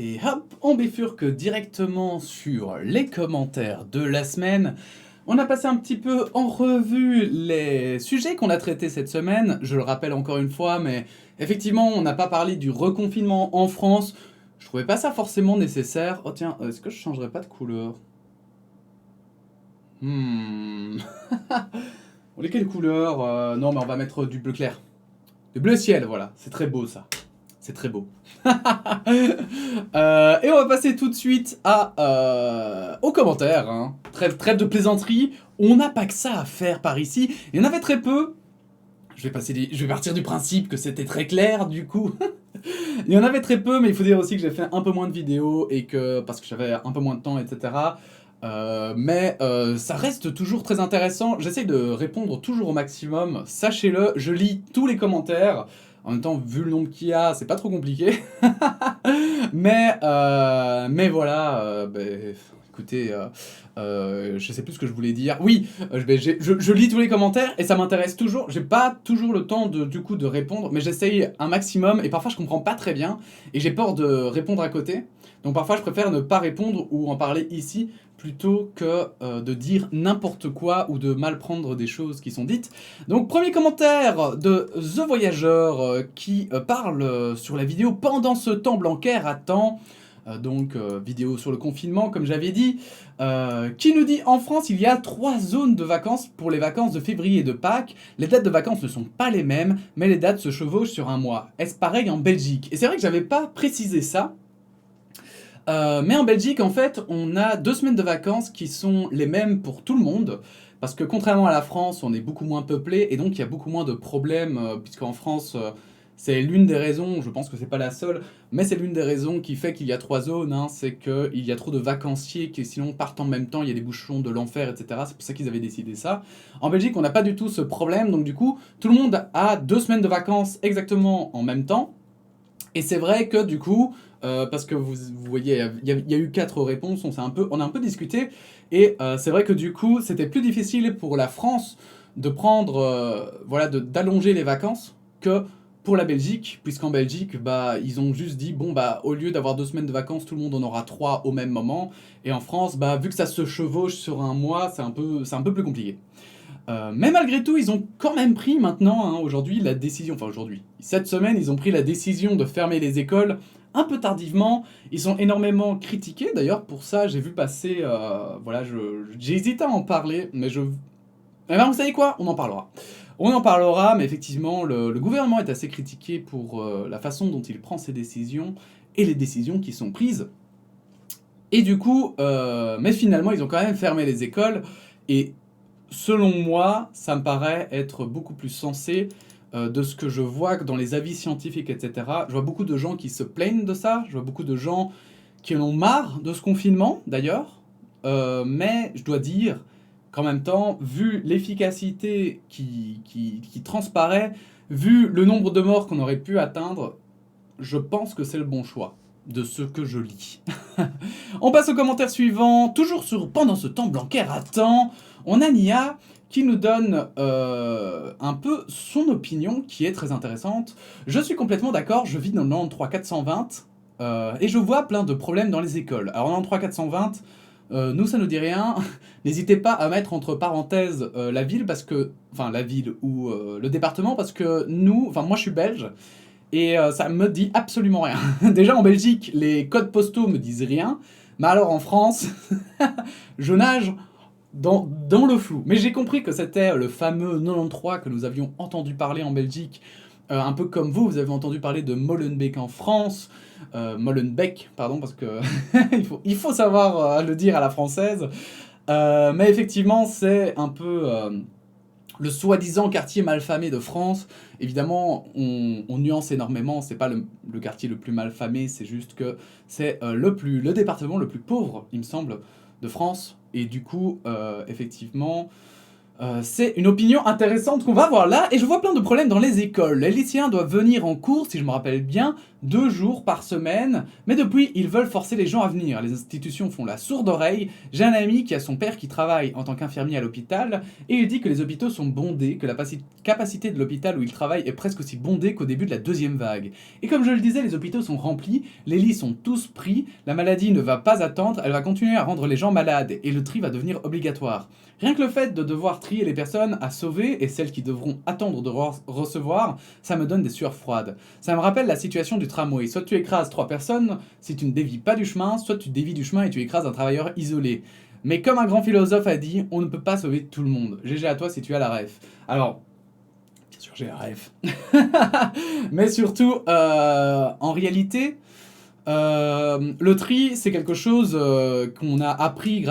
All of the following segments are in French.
Et hop, on bifurque directement sur les commentaires de la semaine. On a passé un petit peu en revue les sujets qu'on a traités cette semaine. Je le rappelle encore une fois, mais effectivement, on n'a pas parlé du reconfinement en France. Je trouvais pas ça forcément nécessaire. Oh tiens, est-ce que je changerais pas de couleur? On est quelle couleur? Non, mais on va mettre du bleu clair. Du bleu ciel, voilà. C'est très beau ça. C'est très beau. Et on va passer tout de suite aux commentaires. Hein. Trêve de plaisanterie. On n'a pas que ça à faire par ici. Il y en avait très peu. Je vais partir du principe que c'était très clair, du coup. Il y en avait très peu, mais il faut dire aussi que j'ai fait un peu moins de vidéos et que parce que j'avais un peu moins de temps, etc. Mais ça reste toujours très intéressant. J'essaye de répondre toujours au maximum. Sachez-le, je lis tous les commentaires. En même temps, vu le nombre qu'il y a, c'est pas trop compliqué. mais voilà, écoutez, je sais plus ce que je voulais dire. Oui, je lis tous les commentaires et ça m'intéresse toujours. J'ai pas toujours le temps de répondre, mais j'essaye un maximum et parfois je comprends pas très bien et j'ai peur de répondre à côté. Donc parfois je préfère ne pas répondre ou en parler ici plutôt que de dire n'importe quoi ou de mal prendre des choses qui sont dites. Donc premier commentaire de The Voyageur qui parle sur la vidéo pendant ce temps Blanquer attend. Vidéo sur le confinement comme j'avais dit, qui nous dit en France il y a 3 zones de vacances pour les vacances de février et de Pâques. Les dates de vacances ne sont pas les mêmes, mais les dates se chevauchent sur un mois. Est-ce pareil en Belgique? Et c'est vrai que j'avais pas précisé ça. Mais en Belgique, en fait, on a 2 semaines de vacances qui sont les mêmes pour tout le monde. Parce que contrairement à la France, on est beaucoup moins peuplé et donc il y a beaucoup moins de problèmes. Puisqu'en France, c'est l'une des raisons, je pense que c'est pas la seule, mais c'est l'une des raisons qui fait qu'il y a 3 zones. Hein, c'est qu'il y a trop de vacanciers qui sinon partent en même temps, il y a des bouchons de l'enfer, etc. C'est pour ça qu'ils avaient décidé ça. En Belgique, on n'a pas du tout ce problème. Donc du coup, tout le monde a 2 semaines de vacances exactement en même temps. Et c'est vrai que du coup, parce que vous voyez, il y a eu 4 réponses, on a un peu discuté, et c'est vrai que du coup, c'était plus difficile pour la France de prendre, d'allonger les vacances que pour la Belgique, puisqu'en Belgique, bah, ils ont juste dit, bon, bah, au lieu d'avoir 2 semaines de vacances, tout le monde en aura 3 au même moment, et en France, bah, vu que ça se chevauche sur un mois, c'est un peu plus compliqué. Mais malgré tout, ils ont quand même pris maintenant, hein, aujourd'hui, cette semaine, ils ont pris la décision de fermer les écoles un peu tardivement. Ils sont énormément critiqués, d'ailleurs, pour ça, j'ai vu passer, j'ai hésité à en parler, mais eh ben, vous savez quoi? On en parlera. On en parlera, mais effectivement, le gouvernement est assez critiqué pour la façon dont il prend ses décisions et les décisions qui sont prises. Et du coup, mais finalement, ils ont quand même fermé les écoles, et selon moi, ça me paraît être beaucoup plus sensé de ce que je vois dans les avis scientifiques, etc. Je vois beaucoup de gens qui se plaignent de ça, je vois beaucoup de gens qui en ont marre de ce confinement, d'ailleurs. Mais je dois dire qu'en même temps, vu l'efficacité qui transparaît, vu le nombre de morts qu'on aurait pu atteindre, je pense que c'est le bon choix de ce que je lis. On passe au commentaire suivant, toujours sur pendant ce temps Blanquer attend. On a Nia qui nous donne un peu son opinion qui est très intéressante. Je suis complètement d'accord, je vis dans le 93 420 et je vois plein de problèmes dans les écoles. Alors 93 420, nous ça nous dit rien. N'hésitez pas à mettre entre parenthèses la ville ou le département parce que moi je suis belge. Et ça me dit absolument rien. Déjà en Belgique, les codes postaux me disent rien. Mais alors en France, je nage dans le flou. Mais j'ai compris que c'était le fameux 93 que nous avions entendu parler en Belgique. Un peu comme vous avez entendu parler de Molenbeek en France. Molenbeek, pardon, parce que il faut savoir le dire à la française. Mais effectivement, c'est un peu le soi-disant quartier malfamé de France. Évidemment, on nuance énormément, c'est pas le quartier le plus malfamé, c'est juste que c'est le département le plus pauvre, il me semble, de France. Et du coup, effectivement, c'est une opinion intéressante qu'on va voir là. Et je vois plein de problèmes dans les écoles. Les lycéens doivent venir en cours, si je me rappelle bien, 2 jours par semaine, mais depuis, ils veulent forcer les gens à venir. Les institutions font la sourde oreille. J'ai un ami qui a son père qui travaille en tant qu'infirmier à l'hôpital, et il dit que les hôpitaux sont bondés, que la capacité de l'hôpital où il travaille est presque aussi bondée qu'au début de la deuxième vague. Et comme je le disais, les hôpitaux sont remplis, les lits sont tous pris, la maladie ne va pas attendre, elle va continuer à rendre les gens malades, et le tri va devenir obligatoire. Rien que le fait de devoir trier les personnes à sauver et celles qui devront attendre de recevoir, ça me donne des sueurs froides. Ça me rappelle la situation du tramway. Soit tu écrases 3 personnes si tu ne dévies pas du chemin, soit tu dévies du chemin et tu écrases un travailleur isolé. Mais comme un grand philosophe a dit, on ne peut pas sauver tout le monde. GG à toi si tu as la ref. Alors, bien sûr j'ai la ref. Mais surtout, en réalité, le tri, c'est quelque chose qu'on a appris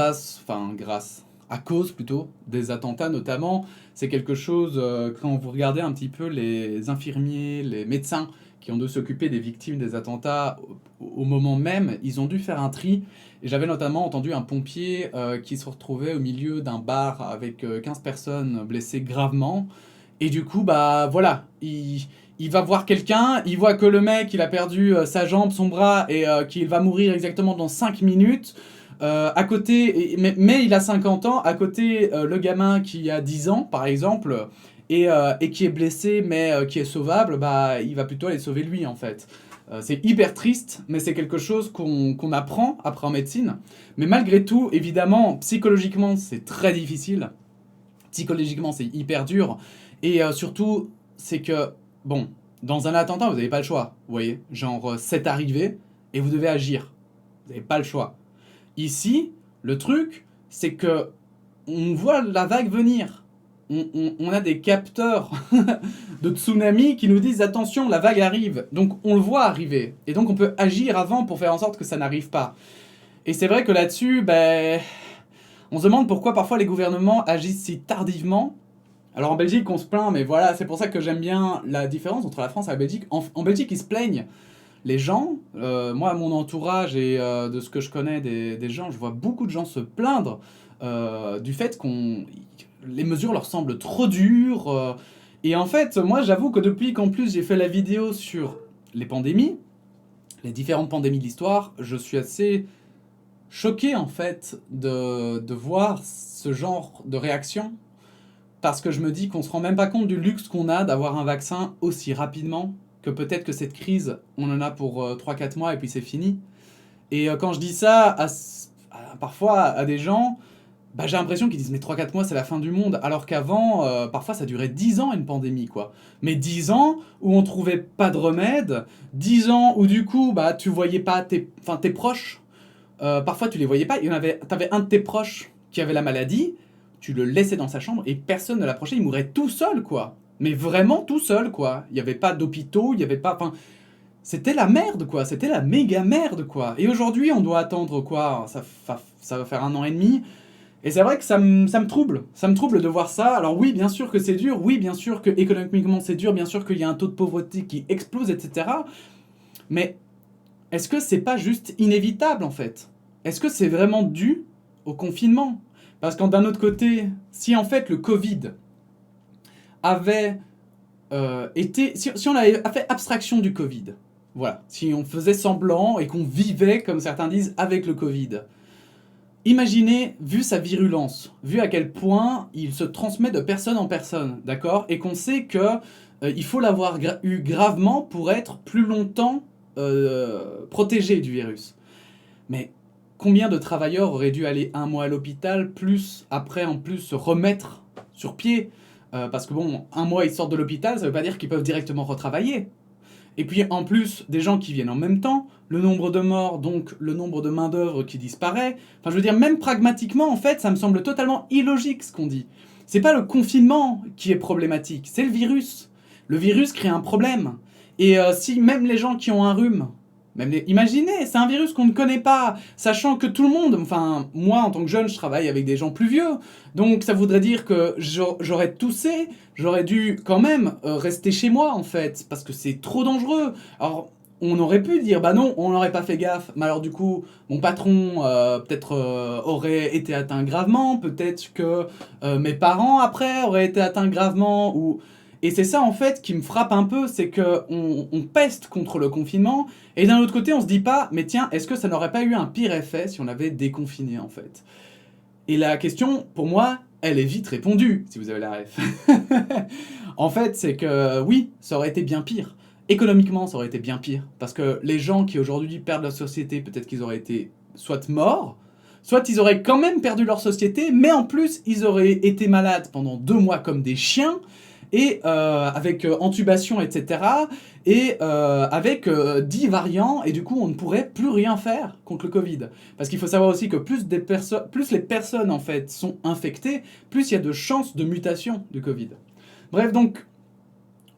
à cause plutôt des attentats notamment. C'est quelque chose, quand vous regardez un petit peu les infirmiers, les médecins qui ont dû s'occuper des victimes des attentats au moment même, ils ont dû faire un tri. Et j'avais notamment entendu un pompier qui se retrouvait au milieu d'un bar avec 15 personnes blessées gravement. Et du coup, bah voilà, il va voir quelqu'un, il voit que le mec, il a perdu sa jambe, son bras, et qu'il va mourir exactement dans 5 minutes. À côté, mais il a 50 ans, à côté, le gamin qui a 10 ans, par exemple, et qui est blessé, mais qui est sauvable, bah, il va plutôt aller sauver lui, en fait. C'est hyper triste, mais c'est quelque chose qu'on apprend après en médecine. Mais malgré tout, évidemment, psychologiquement, c'est très difficile. Psychologiquement, c'est hyper dur. Et surtout, c'est que, bon, dans un attentat, vous n'avez pas le choix. Vous voyez, genre, c'est arrivé, et vous devez agir. Vous n'avez pas le choix. Ici, le truc, c'est que on voit la vague venir. On a des capteurs de tsunami qui nous disent attention, la vague arrive. Donc on le voit arriver. Et donc on peut agir avant pour faire en sorte que ça n'arrive pas. Et c'est vrai que là-dessus, ben, on se demande pourquoi parfois les gouvernements agissent si tardivement. Alors en Belgique, on se plaint, mais voilà, c'est pour ça que j'aime bien la différence entre la France et la Belgique. En Belgique, ils se plaignent. Les gens, moi, à mon entourage et de ce que je connais des gens, je vois beaucoup de gens se plaindre du fait qu'on les mesures leur semblent trop dures. Et en fait, moi, j'avoue que depuis qu'en plus j'ai fait la vidéo sur les pandémies, les différentes pandémies de l'histoire, je suis assez choqué en fait de voir ce genre de réaction. Parce que je me dis qu'on se rend même pas compte du luxe qu'on a d'avoir un vaccin aussi rapidement, que peut-être que cette crise, on en a pour 3-4 mois et puis c'est fini. Et quand je dis ça parfois à des gens, bah, j'ai l'impression qu'ils disent mais 3-4 mois c'est la fin du monde, alors qu'avant, parfois ça durait 10 ans une pandémie quoi. Mais 10 ans où on trouvait pas de remède, 10 ans où du coup bah, tu voyais pas tes proches, parfois tu les voyais pas, t'avais un de tes proches qui avait la maladie, tu le laissais dans sa chambre et personne ne l'approchait, il mourait tout seul quoi. Mais vraiment tout seul quoi. Il n'y avait pas d'hôpitaux, il n'y avait pas... Enfin, c'était la merde quoi, c'était la méga merde quoi. Et aujourd'hui on doit attendre quoi, ça va faire 1 an et demi. Et c'est vrai que ça me trouble. Ça me trouble de voir ça. Alors oui, bien sûr que c'est dur. Oui, bien sûr que économiquement c'est dur. Bien sûr qu'il y a un taux de pauvreté qui explose, etc. Mais est-ce que c'est pas juste inévitable en fait? Est-ce que c'est vraiment dû au confinement? Parce qu'en d'un autre côté, si en fait le Covid avait été... Si on avait fait abstraction du Covid, voilà, si on faisait semblant et qu'on vivait, comme certains disent, avec le Covid, imaginez, vu sa virulence, vu à quel point il se transmet de personne en personne, d'accord? Et qu'on sait que il faut l'avoir eu gravement pour être plus longtemps protégé du virus. Mais combien de travailleurs auraient dû aller 1 mois à l'hôpital, plus après en plus se remettre sur pied parce que bon, 1 mois ils sortent de l'hôpital, ça veut pas dire qu'ils peuvent directement retravailler. Et puis en plus, des gens qui viennent en même temps, le nombre de morts, donc le nombre de main-d'œuvre qui disparaît. Enfin, je veux dire, même pragmatiquement, en fait, ça me semble totalement illogique ce qu'on dit. C'est pas le confinement qui est problématique, c'est le virus. Le virus crée un problème. Et si même les gens qui ont un rhume, imaginez, c'est un virus qu'on ne connaît pas, sachant que tout le monde, enfin, moi en tant que jeune, je travaille avec des gens plus vieux, donc ça voudrait dire que j'aurais toussé, j'aurais dû quand même rester chez moi en fait, parce que c'est trop dangereux. Alors, on aurait pu dire, bah non, on n'aurait pas fait gaffe, mais alors du coup, mon patron peut-être aurait été atteint gravement, peut-être que mes parents après auraient été atteints gravement, ou... Et c'est ça en fait qui me frappe un peu, c'est que on peste contre le confinement, et d'un autre côté on se dit pas, mais tiens, est-ce que ça n'aurait pas eu un pire effet si on avait déconfiné en fait? Et la question, pour moi, elle est vite répondue, si vous avez la ref. En fait, c'est que oui, ça aurait été bien pire. Économiquement, ça aurait été bien pire. Parce que les gens qui aujourd'hui perdent leur société, peut-être qu'ils auraient été soit morts, soit ils auraient quand même perdu leur société, mais en plus, ils auraient été malades pendant 2 mois comme des chiens, et avec intubation, etc., et avec 10 variants, et du coup, on ne pourrait plus rien faire contre le Covid. Parce qu'il faut savoir aussi que plus les personnes, en fait, sont infectées, plus il y a de chances de mutation du Covid. Bref, donc,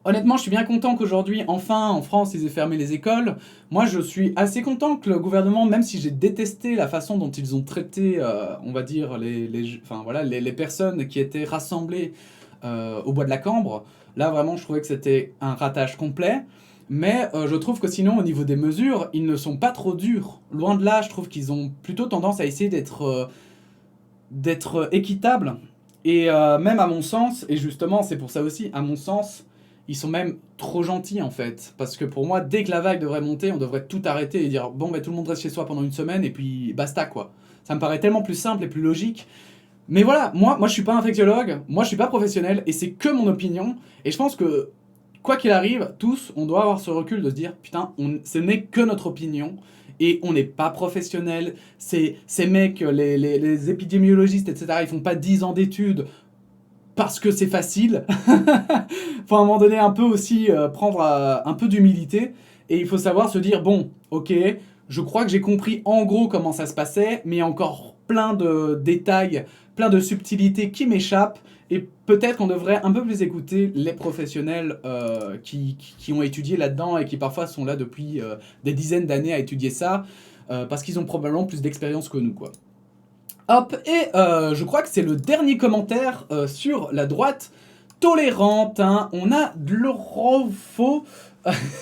honnêtement, je suis bien content qu'aujourd'hui, enfin, en France, ils aient fermé les écoles. Moi, je suis assez content que le gouvernement, même si j'ai détesté la façon dont ils ont traité, on va dire, les personnes qui étaient rassemblées au bois de la Cambre, là, vraiment, je trouvais que c'était un ratage complet. Mais je trouve que sinon, au niveau des mesures, ils ne sont pas trop durs. Loin de là, je trouve qu'ils ont plutôt tendance à essayer d'être équitables. Et même à mon sens, et justement, c'est pour ça aussi, à mon sens, ils sont même trop gentils en fait. Parce que pour moi, dès que la vague devrait monter, on devrait tout arrêter et dire bon, bah, tout le monde reste chez soi pendant une semaine et puis basta quoi. Ça me paraît tellement plus simple et plus logique. Mais voilà, moi je suis pas infectiologue, moi je suis pas professionnel et c'est que mon opinion. Et je pense que quoi qu'il arrive, tous, on doit avoir ce recul de se dire putain, ce n'est que notre opinion. Et on n'est pas professionnel. Ces mecs, les épidémiologistes, etc., ils font pas 10 ans d'études parce que c'est facile. Faut à un moment donné un peu aussi prendre un peu d'humilité. Et il faut savoir se dire, bon, ok, je crois que j'ai compris en gros comment ça se passait, mais il y a encore plein de détails, plein de subtilités qui m'échappent. Et peut-être qu'on devrait un peu plus écouter les professionnels qui ont étudié là-dedans et qui parfois sont là depuis des dizaines d'années à étudier ça, parce qu'ils ont probablement plus d'expérience que nous, quoi. Hop, et je crois que c'est le dernier commentaire sur la droite tolérante. Hein. On a Dlorofo,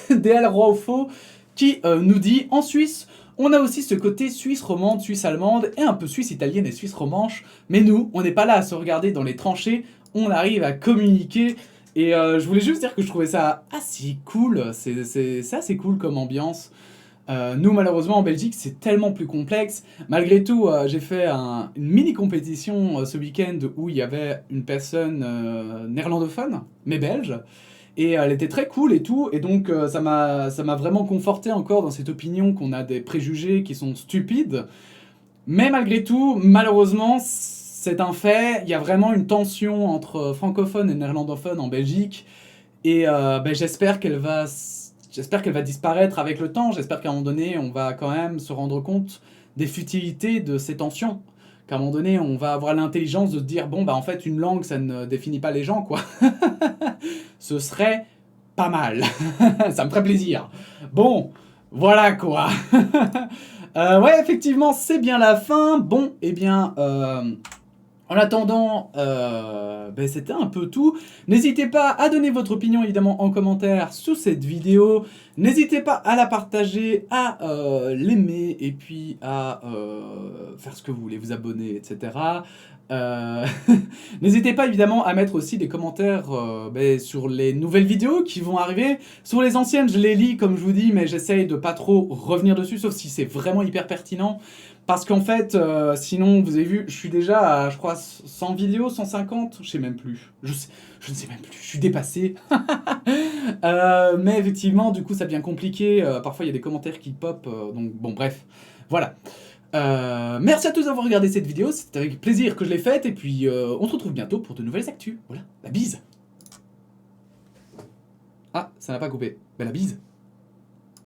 DL Rofo, qui nous dit en Suisse, on a aussi ce côté suisse romande, suisse allemande et un peu suisse italienne et suisse romanche. Mais nous, on n'est pas là à se regarder dans les tranchées, on arrive à communiquer. Et je voulais juste dire que je trouvais ça assez cool, c'est assez cool comme ambiance. Nous, malheureusement, en Belgique, c'est tellement plus complexe. Malgré tout, j'ai fait une mini-compétition ce week-end où il y avait une personne néerlandophone, mais belge. Et elle était très cool et tout. Et donc, ça m'a vraiment conforté encore dans cette opinion qu'on a des préjugés qui sont stupides. Mais malgré tout, malheureusement, c'est un fait. Il y a vraiment une tension entre francophones et néerlandophones en Belgique. Et j'espère qu'elle va disparaître avec le temps. J'espère qu'à un moment donné, on va quand même se rendre compte des futilités de ces tensions. Qu'à un moment donné, on va avoir l'intelligence de se dire bon, bah en fait, une langue, ça ne définit pas les gens, quoi. Ce serait pas mal. Ça me ferait plaisir. Bon, voilà, quoi. Ouais, effectivement, c'est bien la fin. Bon, eh bien... En attendant, c'était un peu tout. N'hésitez pas à donner votre opinion évidemment en commentaire sous cette vidéo. N'hésitez pas à la partager, à l'aimer et puis à faire ce que vous voulez, vous abonner, etc. N'hésitez pas évidemment à mettre aussi des commentaires sur les nouvelles vidéos qui vont arriver. Sur les anciennes, je les lis comme je vous dis, mais j'essaye de pas trop revenir dessus, sauf si c'est vraiment hyper pertinent. Parce qu'en fait, sinon, vous avez vu, je suis déjà à, je crois, 100 vidéos, 150, je sais même plus. Je ne sais même plus, je suis dépassé. Mais effectivement, du coup, ça devient compliqué. Parfois, il y a des commentaires qui pop. Donc, bon, bref. Voilà. Merci à tous d'avoir regardé cette vidéo. C'était avec plaisir que je l'ai faite. Et puis, on se retrouve bientôt pour de nouvelles actus. Voilà, la bise. Ah, ça n'a pas coupé. Ben, la bise.